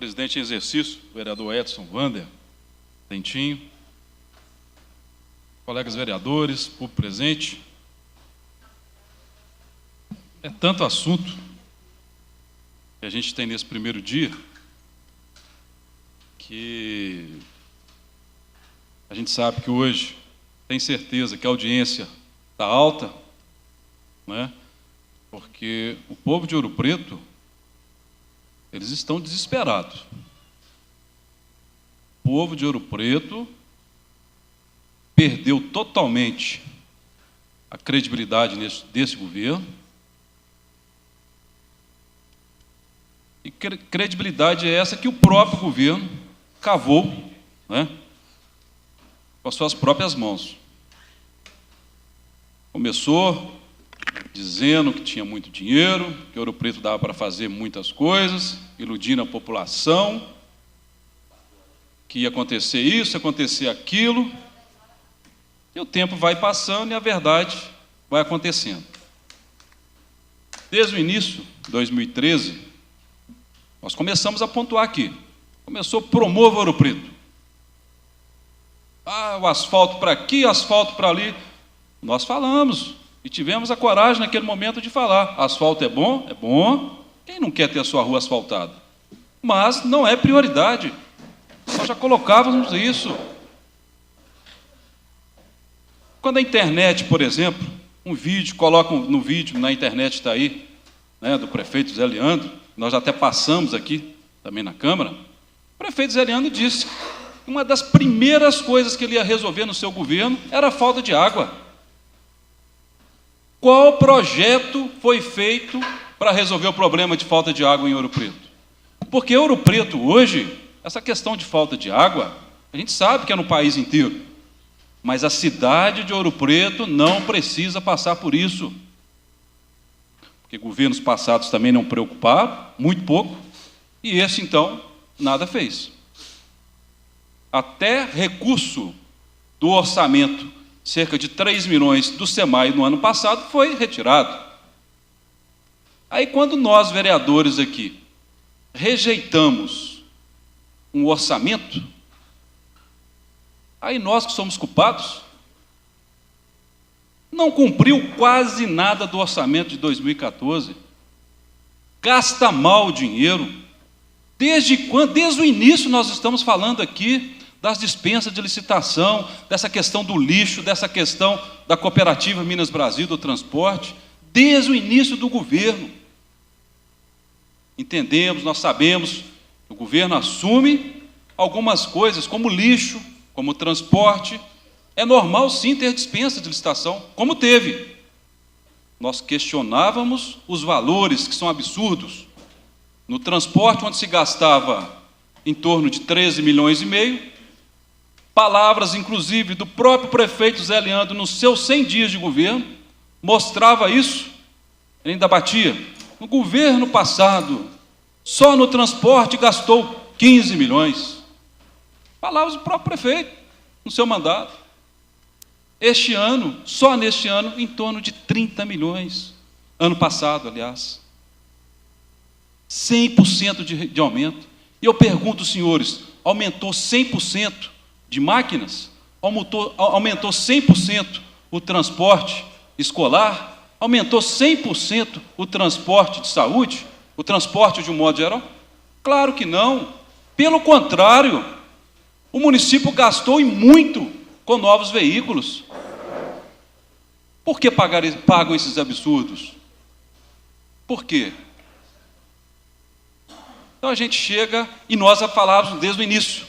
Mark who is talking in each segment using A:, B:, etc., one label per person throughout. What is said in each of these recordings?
A: presidente em exercício, o vereador Edson Wander, Dentinho, colegas vereadores, público presente. É tanto assunto que a gente tem nesse primeiro dia que a gente sabe que hoje tem certeza que a audiência está alta, né? Porque o povo de Ouro Preto, eles estão desesperados. O povo de Ouro Preto perdeu totalmente a credibilidade desse governo. E credibilidade é essa que o próprio governo cavou, né, com as suas próprias mãos. Começou dizendo que tinha muito dinheiro, que Ouro Preto dava para fazer muitas coisas, iludindo a população, que ia acontecer isso, acontecer aquilo, e o tempo vai passando e a verdade vai acontecendo. Desde o início, 2013, nós começamos a pontuar aqui. Começou Promova Ouro Preto. O asfalto para aqui, asfalto para ali. Nós falamos e tivemos a coragem naquele momento de falar. Asfalto é bom? É bom. Quem não quer ter a sua rua asfaltada? Mas não é prioridade. Nós já colocávamos isso. Quando a internet, por exemplo, um vídeo, colocam no vídeo, na internet está aí, né, do prefeito Zé Leandro, nós já até passamos aqui, também na Câmara, o prefeito Zé Leandro disse que uma das primeiras coisas que ele ia resolver no seu governo era a falta de água. Qual projeto foi feito para resolver o problema de falta de água em Ouro Preto? Porque Ouro Preto hoje, essa questão de falta de água, a gente sabe que é no país inteiro, mas a cidade de Ouro Preto não precisa passar por isso. Porque governos passados também não preocuparam, muito pouco, e esse, então, nada fez. Até recurso do orçamento, cerca de 3 milhões do SEMAI no ano passado, foi retirado. Aí, quando nós, vereadores aqui, rejeitamos um orçamento, aí nós que somos culpados, não cumpriu quase nada do orçamento de 2014, gasta mal o dinheiro. Desde quando? Desde o início nós estamos falando aqui das dispensas de licitação, dessa questão do lixo, dessa questão da cooperativa Minas Brasil do transporte, desde o início do governo. Entendemos, nós sabemos, o governo assume algumas coisas, como lixo, como transporte. É normal, sim, ter dispensa de licitação, como teve. Nós questionávamos os valores, que são absurdos. No transporte, onde se gastava em torno de 13 milhões e meio, palavras, inclusive, do próprio prefeito Zé Leandro, nos seus 100 dias de governo, mostrava isso. Ele ainda batia. No governo passado, só no transporte gastou 15 milhões. Palavras do próprio prefeito, no seu mandato. Este ano, só neste ano, em torno de 30 milhões. Ano passado, aliás. 100% de aumento. E eu pergunto, senhores, aumentou 100% de máquinas? Aumentou 100% o transporte escolar? Aumentou 100% o transporte de saúde? O transporte de um modo geral? Claro que não. Pelo contrário, o município gastou e muito com novos veículos. Por que pagam esses absurdos? Por quê? Então a gente chega e nós a falávamos desde o início.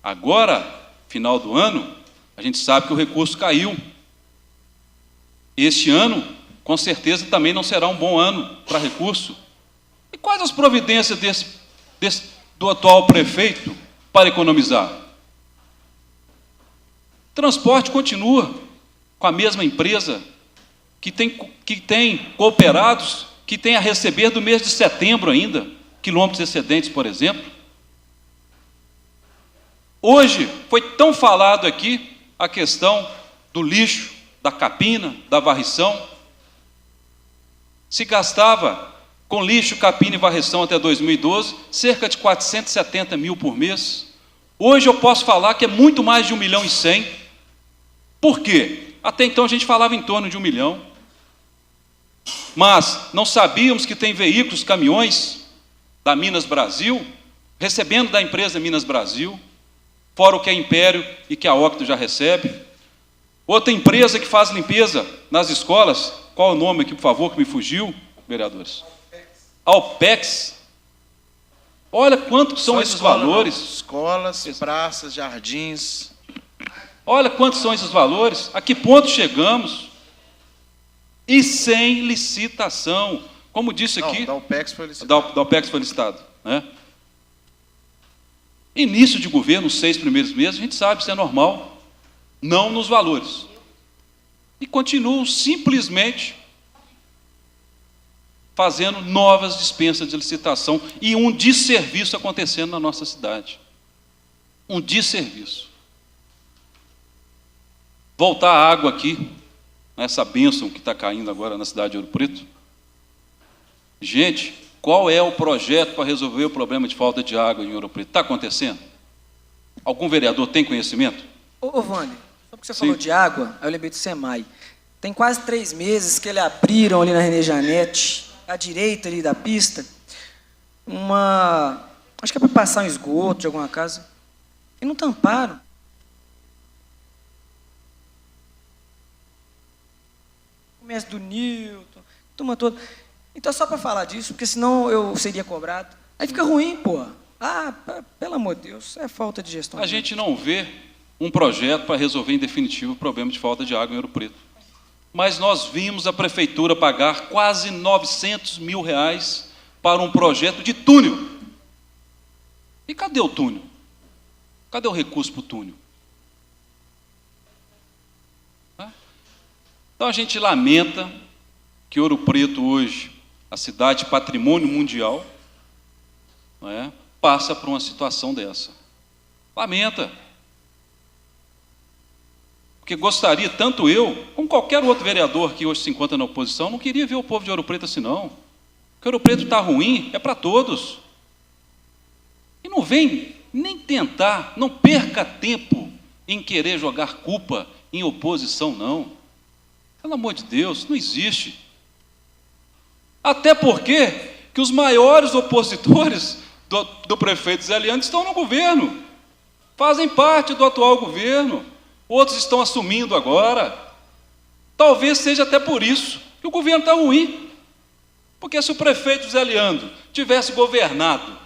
A: Agora, final do ano, a gente sabe que o recurso caiu. Este ano, com certeza, também não será um bom ano para recurso. E quais as providências do atual prefeito para economizar? Transporte continua com a mesma empresa que tem cooperados, que tem a receber do mês de setembro ainda, quilômetros excedentes, por exemplo. Hoje foi tão falado aqui a questão do lixo, da capina, da varrição. Se gastava Com lixo, capina e varreção até 2012, cerca de 470 mil por mês. Hoje eu posso falar que é muito mais de 1.100.000. Por quê? Até então a gente falava em torno de 1 milhão. Mas não sabíamos que tem veículos, caminhões da Minas Brasil, recebendo da empresa Minas Brasil, fora o que a Império e que a Octo já recebe. Outra empresa que faz limpeza nas escolas, qual é o nome aqui, por favor, que me fugiu, vereadores? Alpex. Olha quanto são esses valores.
B: Escolas, praças, jardins.
A: Olha quantos são esses valores. A que ponto chegamos? E sem licitação. Como disse aqui...
B: Da Alpex foi licitado.
A: Da Alpex foi licitado, né? Início de governo, os 6 primeiros meses, a gente sabe, isso é normal. Não nos valores. E continuam simplesmente fazendo novas dispensas de licitação e um desserviço acontecendo na nossa cidade. Um desserviço. Voltar a água aqui, nessa bênção que está caindo agora na cidade de Ouro Preto. Gente, qual é o projeto para resolver o problema de falta de água em Ouro Preto? Está acontecendo? Algum vereador tem conhecimento?
C: Ô Vânia, só porque você falou de água, aí eu lembrei do SEMAI. Tem quase 3 meses que eles abriram ali na René Janete, à direita ali da pista, acho que é para passar um esgoto de alguma casa, e não tamparam. Começo do Newton, turma toda. Então, só para falar disso, porque senão eu seria cobrado. Aí fica ruim, pô. Pelo amor de Deus, é falta de gestão.
A: A gente não vê um projeto para resolver em definitivo o problema de falta de água em Ouro Preto. Mas nós vimos a prefeitura pagar quase 900 mil reais para um projeto de túnel. E cadê o túnel? Cadê o recurso para o túnel? Então a gente lamenta que Ouro Preto hoje, a cidade patrimônio mundial, não é, passa por uma situação dessa. Lamenta. Porque gostaria, tanto eu, como qualquer outro vereador que hoje se encontra na oposição, não queria ver o povo de Ouro Preto assim, não. Porque Ouro Preto está ruim, é para todos. E não vem nem tentar, não perca tempo em querer jogar culpa em oposição, não. Pelo amor de Deus, não existe. Até porque que os maiores opositores do prefeito Zé Leandro estão no governo, fazem parte do atual governo. Outros estão assumindo agora. Talvez seja até por isso que o governo está ruim. Porque se o prefeito Zé Leandro tivesse governado,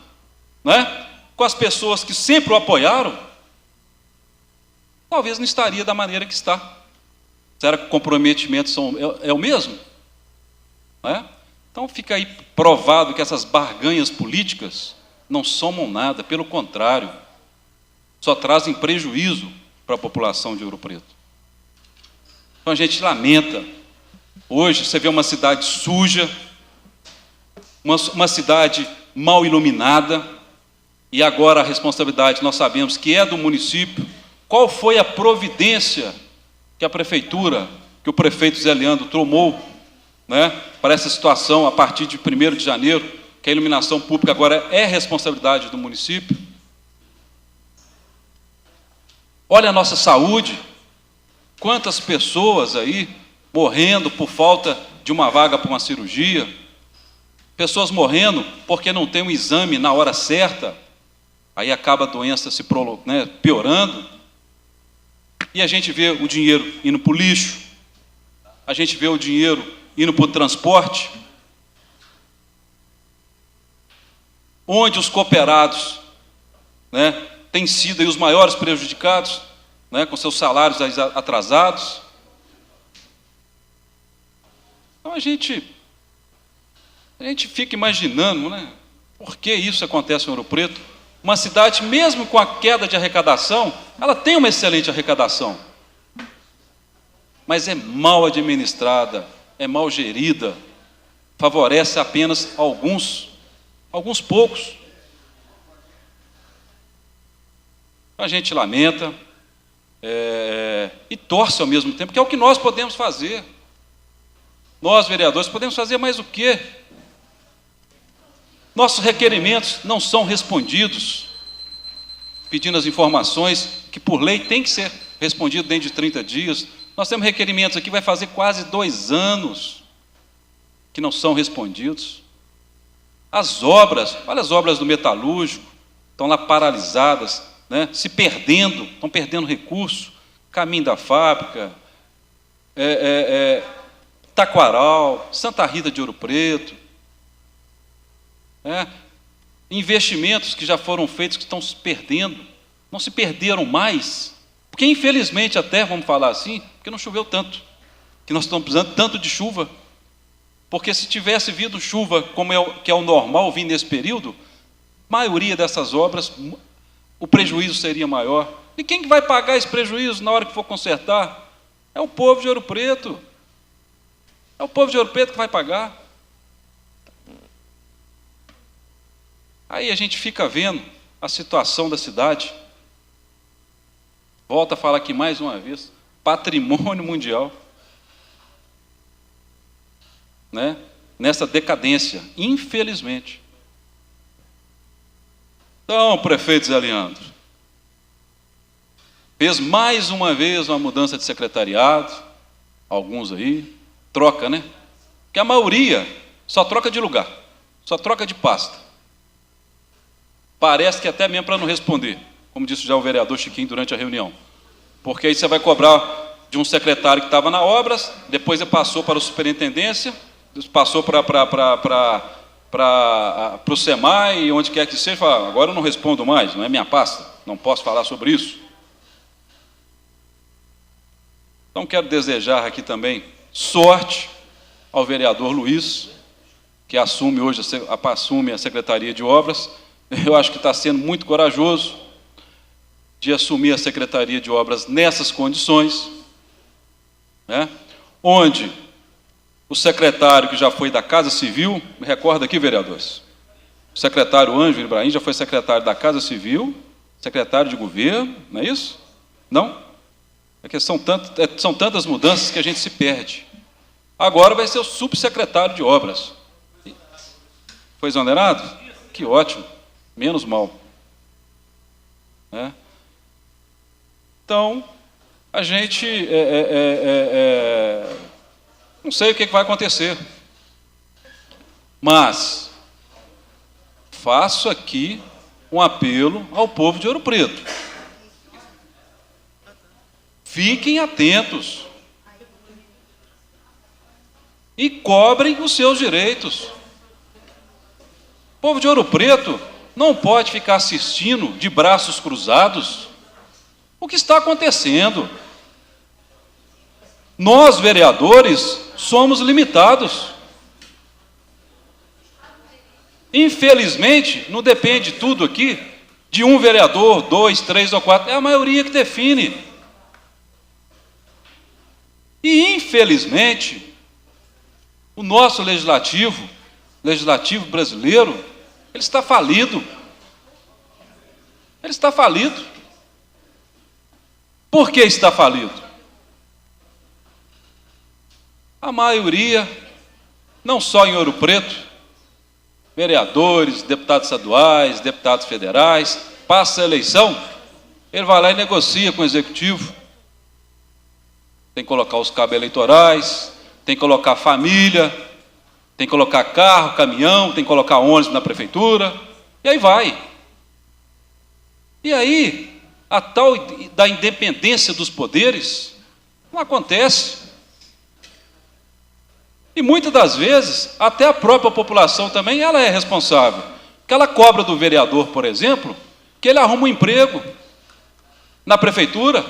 A: né, com as pessoas que sempre o apoiaram, talvez não estaria da maneira que está. Será que o comprometimento é o mesmo? Né? Então fica aí provado que essas barganhas políticas não somam nada, pelo contrário, só trazem prejuízo para a população de Ouro Preto. Então a gente lamenta. Hoje você vê uma cidade suja, uma cidade mal iluminada, e agora a responsabilidade nós sabemos que é do município. Qual foi a providência que a prefeitura, que o prefeito Zé Leandro tomou, né, para essa situação a partir de 1º de janeiro, que a iluminação pública agora é responsabilidade do município? Olha a nossa saúde, quantas pessoas aí morrendo por falta de uma vaga para uma cirurgia, pessoas morrendo porque não tem um exame na hora certa, aí acaba a doença se piorando, e a gente vê o dinheiro indo para o lixo, a gente vê o dinheiro indo para o transporte, onde os cooperados, né, têm sido aí os maiores prejudicados, né, com seus salários atrasados. Então a gente fica imaginando, né, por que isso acontece em Ouro Preto. Uma cidade, mesmo com a queda de arrecadação, ela tem uma excelente arrecadação, mas é mal administrada, é mal gerida, favorece apenas alguns poucos. A gente lamenta e torce ao mesmo tempo, que é o que nós podemos fazer. Nós, vereadores, podemos fazer mais o quê? Nossos requerimentos não são respondidos, pedindo as informações que, por lei, tem que ser respondido dentro de 30 dias. Nós temos requerimentos aqui, vai fazer quase 2 anos, que não são respondidos. As obras, olha as obras do metalúrgico, estão lá paralisadas, né, se perdendo, estão perdendo recurso, caminho da fábrica, Taquaral, Santa Rita de Ouro Preto, investimentos que já foram feitos que estão se perdendo, não se perderam mais, porque infelizmente até, vamos falar assim, porque não choveu tanto, que nós estamos precisando tanto de chuva, porque se tivesse vindo chuva, que é o normal vir nesse período, a maioria dessas obras, o prejuízo seria maior. E quem que vai pagar esse prejuízo na hora que for consertar? É o povo de Ouro Preto. É o povo de Ouro Preto que vai pagar. Aí a gente fica vendo a situação da cidade. Volto a falar aqui mais uma vez, patrimônio mundial, né? Nessa decadência, infelizmente. Então, prefeito Zé Leandro, fez mais uma vez uma mudança de secretariado, alguns aí, troca, né? Porque a maioria só troca de lugar, só troca de pasta. Parece que até mesmo para não responder, como disse já o vereador Chiquinho durante a reunião. Porque aí você vai cobrar de um secretário que estava na obras, depois ele passou para a superintendência, passou para o SEMAI, onde quer que seja, fala, agora eu não respondo mais, não é minha pasta, não posso falar sobre isso. Então quero desejar aqui também sorte ao vereador Luiz, que assume hoje a Secretaria de Obras. Eu acho que está sendo muito corajoso de assumir a Secretaria de Obras nessas condições, né? Onde o secretário que já foi da Casa Civil, me recorda aqui, vereadores, o secretário Ângelo Ibrahim já foi secretário da Casa Civil, secretário de governo, não é isso? Não? É que são tantas mudanças que a gente se perde. Agora vai ser o subsecretário de Obras. Foi exonerado? Que ótimo, menos mal. Então, a gente não sei o que vai acontecer, mas faço aqui um apelo ao povo de Ouro Preto. Fiquem atentos e cobrem os seus direitos. O povo de Ouro Preto não pode ficar assistindo de braços cruzados o que está acontecendo. Nós, vereadores, somos limitados. Infelizmente, não depende tudo aqui de um vereador, 2, 3 ou 4, é a maioria que define. E, infelizmente, o nosso legislativo brasileiro, ele está falido. Ele está falido. Por que está falido? A maioria, não só em Ouro Preto, vereadores, deputados estaduais, deputados federais, passa a eleição, ele vai lá e negocia com o executivo. Tem que colocar os cabos eleitorais, tem que colocar família, tem que colocar carro, caminhão, tem que colocar ônibus na prefeitura, e aí vai. E aí, a tal da independência dos poderes não acontece. E muitas das vezes, até a própria população também, ela é responsável. Porque ela cobra do vereador, por exemplo, que ele arruma um emprego na prefeitura.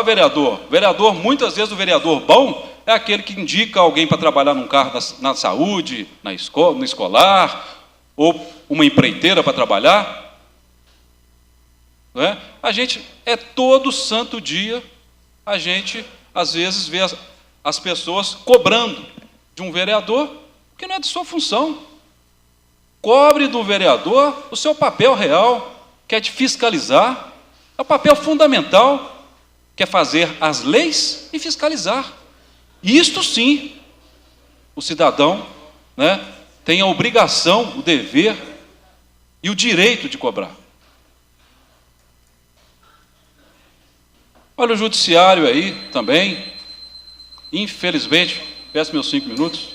A: Vereador, muitas vezes o vereador bom é aquele que indica alguém para trabalhar num carro na saúde, no escolar, ou uma empreiteira para trabalhar. Não é? A gente, todo santo dia, a gente, às vezes, vê as pessoas cobrando de um vereador, que não é de sua função. Cobre do vereador o seu papel real, que é de fiscalizar, é o papel fundamental, que é fazer as leis e fiscalizar. Isto sim, o cidadão, né, tem a obrigação, o dever e o direito de cobrar. Olha o judiciário aí também, infelizmente, peço meus 5 minutos.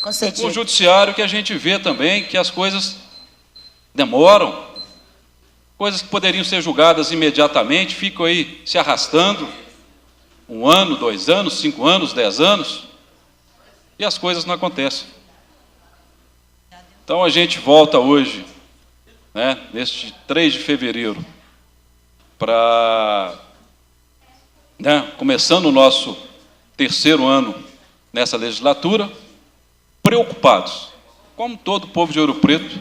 D: Concedido.
A: O judiciário que a gente vê também que as coisas demoram, coisas que poderiam ser julgadas imediatamente, ficam aí se arrastando, 1 ano, 2 anos, 5 anos, 10 anos, e as coisas não acontecem. Então a gente volta hoje, né, neste 3 de fevereiro, para, né, começando o nosso 3º ano nessa legislatura, preocupados, como todo o povo de Ouro Preto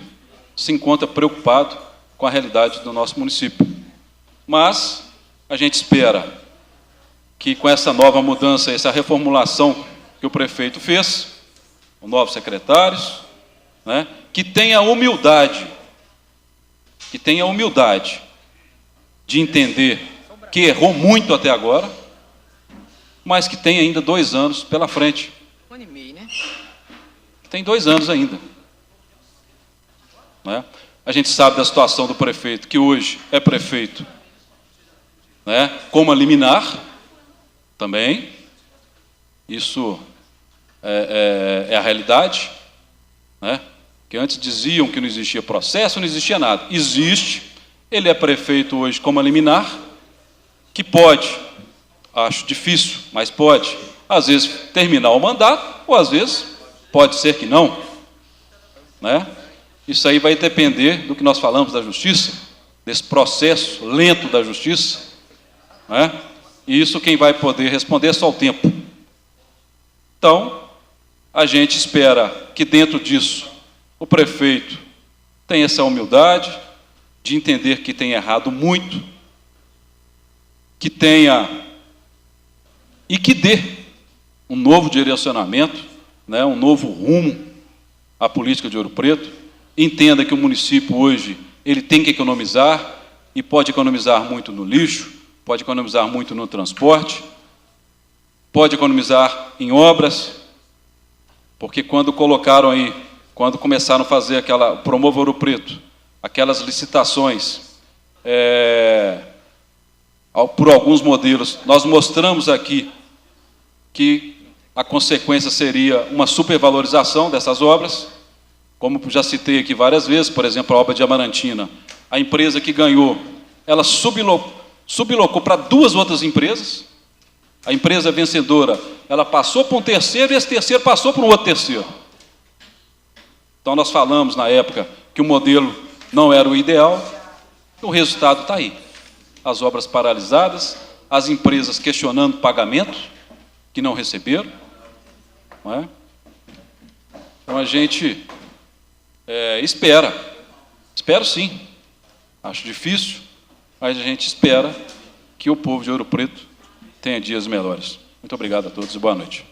A: se encontra preocupado com a realidade do nosso município. Mas a gente espera que com essa nova mudança, essa reformulação que o prefeito fez, os novos secretários, né, que tenha a humildade de entender que errou muito até agora, mas que tem ainda 2 anos pela frente.
C: 1 ano e meio, né?
A: Tem 2 anos ainda. Né? A gente sabe da situação do prefeito, que hoje é prefeito, né, como a liminar, também. Isso é a realidade. Né? Que antes diziam que não existia processo, não existia nada. Existe. Ele é prefeito hoje como a liminar, que pode, acho difícil, mas pode, às vezes, terminar o mandato, ou às vezes, pode ser que não. Né? Isso aí vai depender do que nós falamos da justiça, desse processo lento da justiça. Né? E isso quem vai poder responder é só o tempo. Então, a gente espera que dentro disso o prefeito tenha essa humildade de entender que tem errado muito, que tenha e que dê um novo direcionamento, né, um novo rumo à política de Ouro Preto. Entenda que o município hoje ele tem que economizar, e pode economizar muito no lixo, pode economizar muito no transporte, pode economizar em obras, porque quando começaram a fazer aquela Promova Ouro Preto, aquelas licitações por alguns modelos, nós mostramos aqui que a consequência seria uma supervalorização dessas obras, como já citei aqui várias vezes. Por exemplo, a obra de Amarantina, a empresa que ganhou, ela sublocou para 2 outras empresas. A empresa vencedora, ela passou para um terceiro, e esse terceiro passou para um outro terceiro. Então nós falamos na época que o modelo não era o ideal, o resultado está aí. As obras paralisadas, as empresas questionando pagamento, que não receberam. Não é? Então a gente espero sim, acho difícil, mas a gente espera que o povo de Ouro Preto tenha dias melhores. Muito obrigado a todos e boa noite.